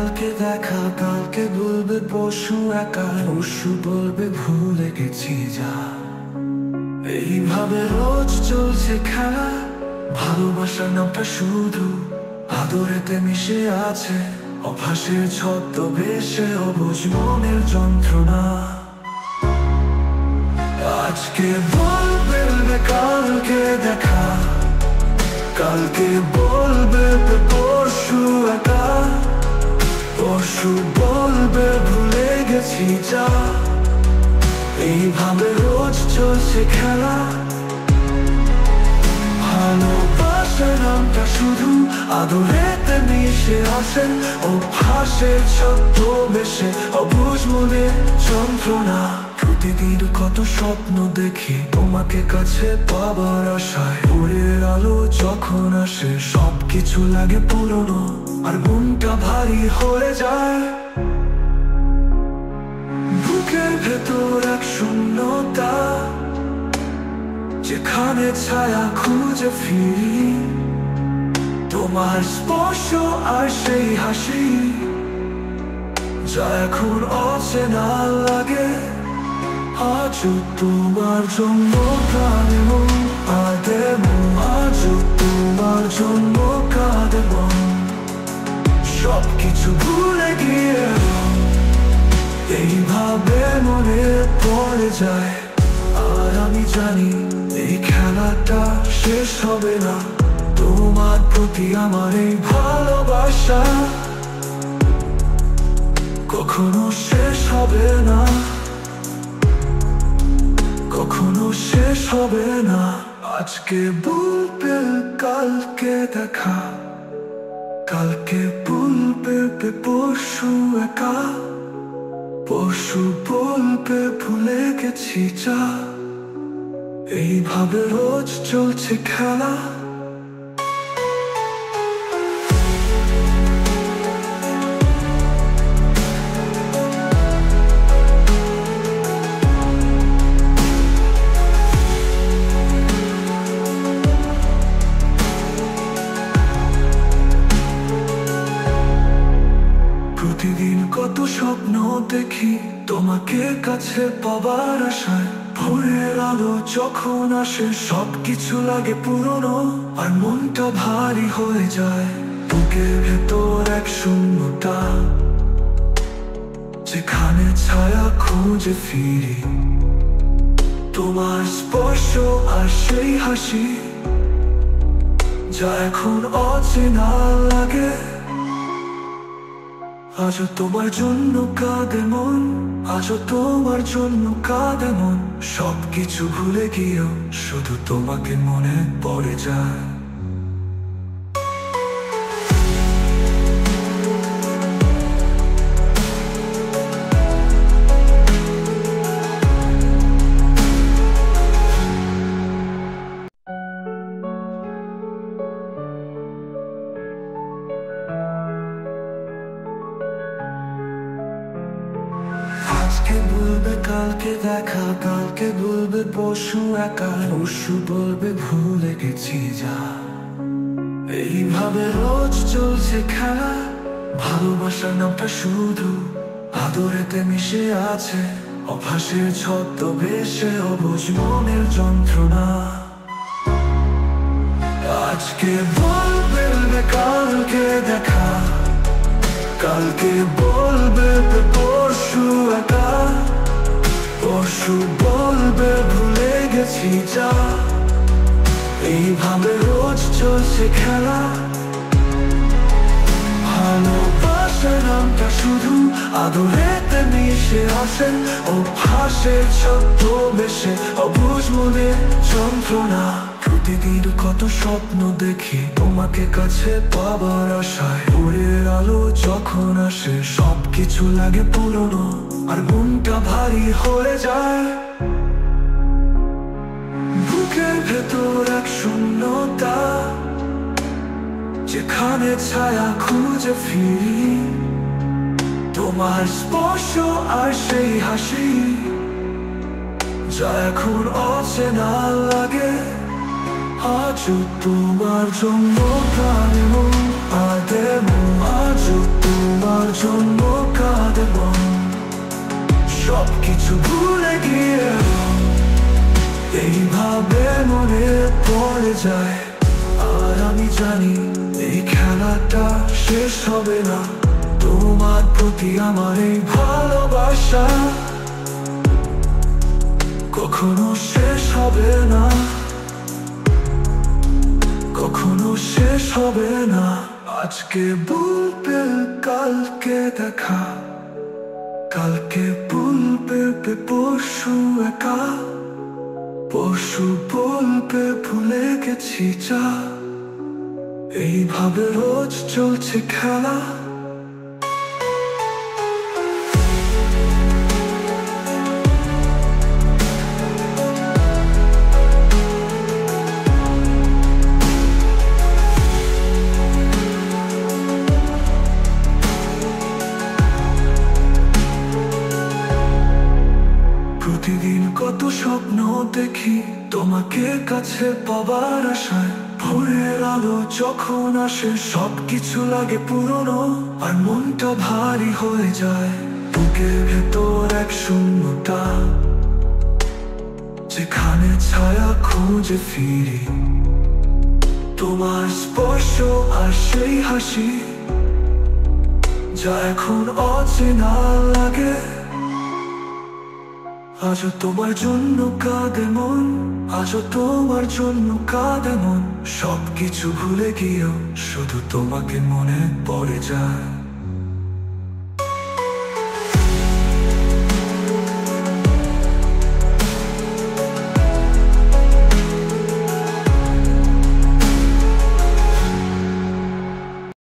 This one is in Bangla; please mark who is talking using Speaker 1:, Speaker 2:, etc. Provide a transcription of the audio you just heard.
Speaker 1: কালকে দেখা, কালকে বলবে পরশু একা, পরশু বলবে ভুলে গেছি যা। এইভাবে রোজ চলছে খেলা, ভালোবাসার নামটা শুধু আদরেতে মিশে আছে, অভ্যাসের ছদ্মবেশে অবুঝ মনের যন্ত্রণা। আজকে বলবে কালকে দেখা, কালকে বলবে পরশু একা, পরশু বলবে ভুলে গেছি যা। এইভাবে রোজ চলছে খেলা, ভালোবাসার নামটা শুধু আদরেতে মিশে আসে, অভ্যাসের ছদ্মবেশে অবুঝ মনের যন্ত্রণা। প্রতিদিন কত স্বপ্ন দেখি তোমাকে কাছে পাবার আশায়, ভোরের আলো যখন আসে সবকিছু লাগে পুরনো, আর মনটা ভারী হয়ে যায়। বুকের ভেতর এক শূন্যতা, যেখানে ছায়া খুঁজে ফিরি, তোমার স্পর্শ আর সেই হাসি, যা এখন অচেনা লাগে। আজও তোমার জন্য কাঁদে মন, কাঁদে মন, আজও তোমার জন্য কাঁদে মন। সবকিছু ভুলে গিয়ে এইভাবে মনে পড়ে যায়। আর আমি জানি এই খেলাটা শেষ হবে না, তোমার প্রতি আমার এই ভালোবাসা কখনো শেষ হবে না, কখনো শেষ হবে না। আজকে বলবে কালকে দেখা, কালকে বলবে পরশু একা, পরশু বলবে ভুলে গেছি যা। এইভাবে রোজ চলছে খেলা, প্রতিদিন কত স্বপ্ন দেখি তোমাকে কাছে পাবার আশায়, ভোরের আলো যখন আসে সবকিছু লাগে পুরনো, আর মনটা ভারী হয়ে যায়। বুকের ভেতর এক শূন্যতা, যেখানে ছায়া খুঁজে ফিরি, তোমার স্পর্শ আর সেই হাসি, যা এখন অচেনা লাগে। আজও তোমার জন্য কাঁদে মন, আজও তোমার জন্য কাঁদে মন। সবকিছু ভুলে গিয়েও শুধু তোমাকে মনে পড়ে যায়। আজকে বলবে কালকে দেখা, কালকে বলবে পরশু একা, পরশু বলবে ভুলে গেছি যা। এইভাবে রোজ চলছে খেলা, ভালোবাসার নামটা শুধু আদরেতে মিশে আছে, অভ্যাসের ছদ্মবেশে অবুঝ মনের যন্ত্রণা। আজকে বলবে কালকে দেখা, কালকে বলবে পরশু একা, পরশু বলবে ভুলে গেছি যা। এইভাবে রোজ চলছে খেলা, ভালোবাসার নামটা শুধু আদরেতে মিশে আসে, অভ্যাসের ছদ্মবেশে অবুঝ মনের যন্ত্রণা। প্রতিদিন কত স্বপ্ন দেখি তোমাকে কাছে পাবার আশায়, ভোরের আলো যখন আসে সবকিছু লাগে পুরনো, আর মনটা ভারী হয়ে যায়। বুকের ভেতর এক শূন্যতা, যেখানে ছায়া খুঁজে ফিরি, তোমার স্পর্শ আর সেই হাসি, যা এখন অচেনা লাগে। আজও তোমার জন্য কাঁদে মন, কাঁদে মন, আজও তোমার জন্য কাঁদে মন। সবকিছু ভুলে গিয়ে এইভাবে মনে পড়ে যায়। আর আমি জানি এই খেলাটা শেষ হবে না, তোমার প্রতি আমার এই ভালোবাসা কখনো শেষ হবে না, কখনো শেষ হবে না। আজকে বলবে কালকে দেখা, কালকে বলবে পরশু একা, পরশু বলবে ভুলে গেছি যা। এইভাবে রোজ চলছে খেলা। প্রতিদিন কত স্বপ্ন দেখি তোমাকে কাছে পাবার আশায়। ভোরের আলো যখন আসে সবকিছু লাগে পুরনো, আর মনটা ভারী হয়ে যায়। বুকের ভেতর এক শূন্যতা, যেখানে ছায়া খুঁজে ফিরি। তোমার স্পর্শ আর সেই হাসি যা এখন অচেনা লাগে। আজও তোমার জন্য কাঁদে মন, আজও তোমার জন্য কাঁদে মন। সবকিছু ভুলে গিয়েও শুধু তোমাকে মনে পড়ে যায়।